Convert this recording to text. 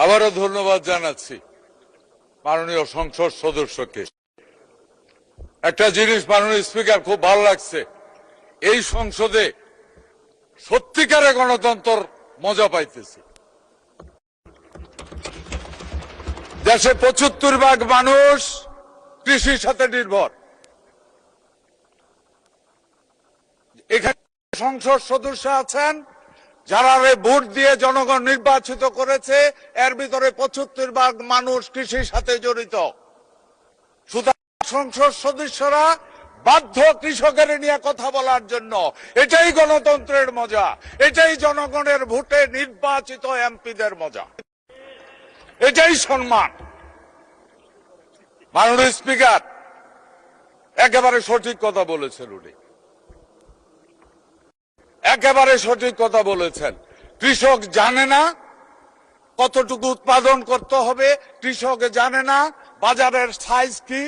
আবারও ধন্যবাদ জানাচ্ছি মাননীয় সংসদ সদস্যকে। একটা জিনিস মাননীয় স্পিকার খুব ভালো লাগছে, এই সংসদে সত্যিকারে গণতন্ত্র মজা পাইতেছি। দেশে ৭৫% মানুষ কৃষির সাথে নির্ভর। এখানে সংসদ সদস্য আছেন যারা ভোট দিয়ে জনগণ নির্বাচিত করেছে, এর ভিতরে ৭৫% মানুষ কৃষির সাথে জড়িত। সুতরাং সংসদ সদস্যরা বাধ্য কৃষকের নিয়ে কথা বলার জন্য। এটাই গণতন্ত্রের মজা, এটাই জনগণের ভোটে নির্বাচিত এমপিদের মজা, এটাই সম্মান। মাননীয় স্পিকার একেবারে সঠিক কথা বলেছেন, উনি একেবারে সঠিক কথা বলেছেন। কৃষক জানে না কতটুকু উৎপাদন করতে হবে, কৃষক জানে না বাজারের সাইজ কি।